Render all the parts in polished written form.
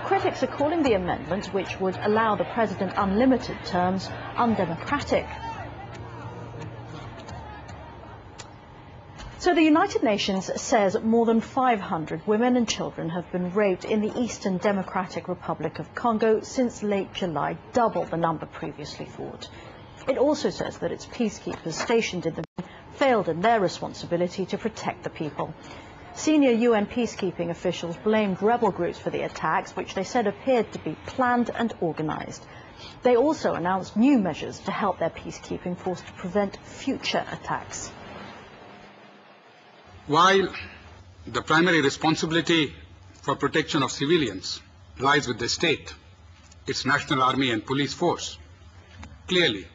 Critics are calling the amendment, which would allow the president unlimited terms, undemocratic. So the United Nations says more than 500 women and children have been raped in the Eastern Democratic Republic of Congo since late July, double the number previously thought. It also says that its peacekeepers stationed in the region failed in their responsibility to protect the people. Senior UN peacekeeping officials blamed rebel groups for the attacks, which they said appeared to be planned and organized. They also announced new measures to help their peacekeeping force to prevent future attacks. While the primary responsibility for protection of civilians lies with the state, its national army and police force, clearly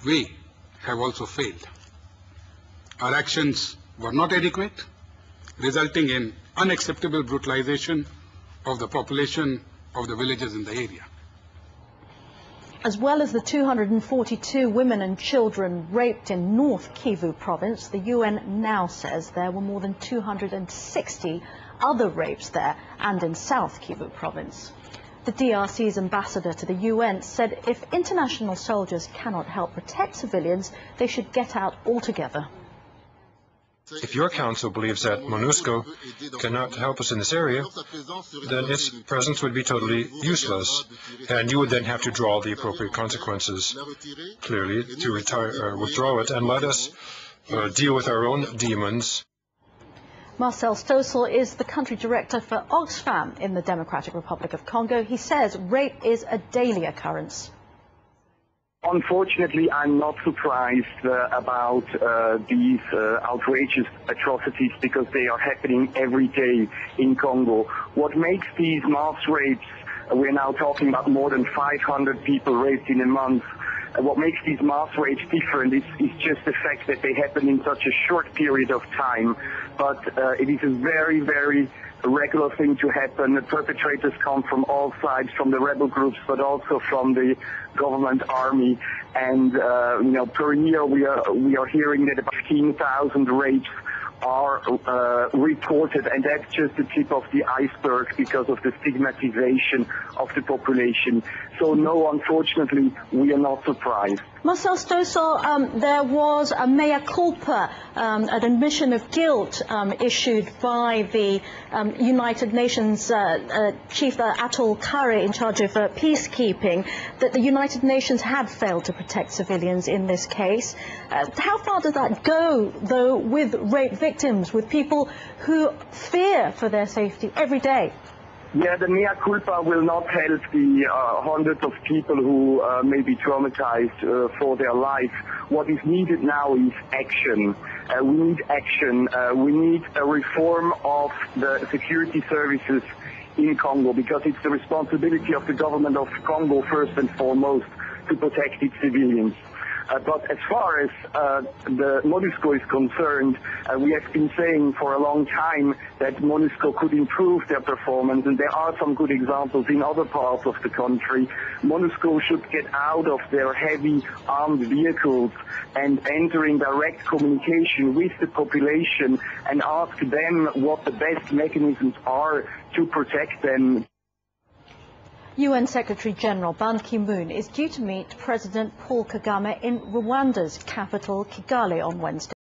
we have also failed. Our actions were not adequate, resulting in unacceptable brutalization of the population of the villages in the area. As well as the 242 women and children raped in North Kivu province, the UN now says there were more than 260 other rapes there and in South Kivu province. The DRC's ambassador to the UN said if international soldiers cannot help protect civilians, they should get out altogether. If your council believes that MONUSCO cannot help us in this area, then its presence would be totally useless, and you would then have to draw the appropriate consequences, clearly, to withdraw it, and let us deal with our own demons. Marcel Stoessel is the country director for Oxfam in the Democratic Republic of Congo. He says rape is a daily occurrence. Unfortunately, I'm not surprised about these outrageous atrocities because they are happening every day in Congo. What makes these mass rapes, we're now talking about more than 500 people raped in a month, what makes these mass rapes different is just the fact that they happen in such a short period of time. But it is a very, very regular thing to happen. The perpetrators come from all sides, from the rebel groups, but also from the government army. And per year we are hearing that about 15,000 rapes are reported, and that's just the tip of the iceberg because of the stigmatization of the population. So no, unfortunately, we are not surprised. Marcel Stoessel, there was a mea culpa, an admission of guilt issued by the United Nations Chief Atul Kare in charge of peacekeeping, that the United Nations had failed to protect civilians in this case. How far does that go, though, with rape victims, with people who fear for their safety every day? Yeah, the mea culpa will not help the hundreds of people who may be traumatized for their life. What is needed now is action. We need action. We need a reform of the security services in Congo, because it's the responsibility of the government of Congo first and foremost to protect its civilians. But as far as the MONUSCO is concerned, we have been saying for a long time that MONUSCO could improve their performance, and there are some good examples in other parts of the country. MONUSCO should get out of their heavy armed vehicles and enter in direct communication with the population and ask them what the best mechanisms are to protect them. UN Secretary-General Ban Ki-moon is due to meet President Paul Kagame in Rwanda's capital, Kigali, on Wednesday.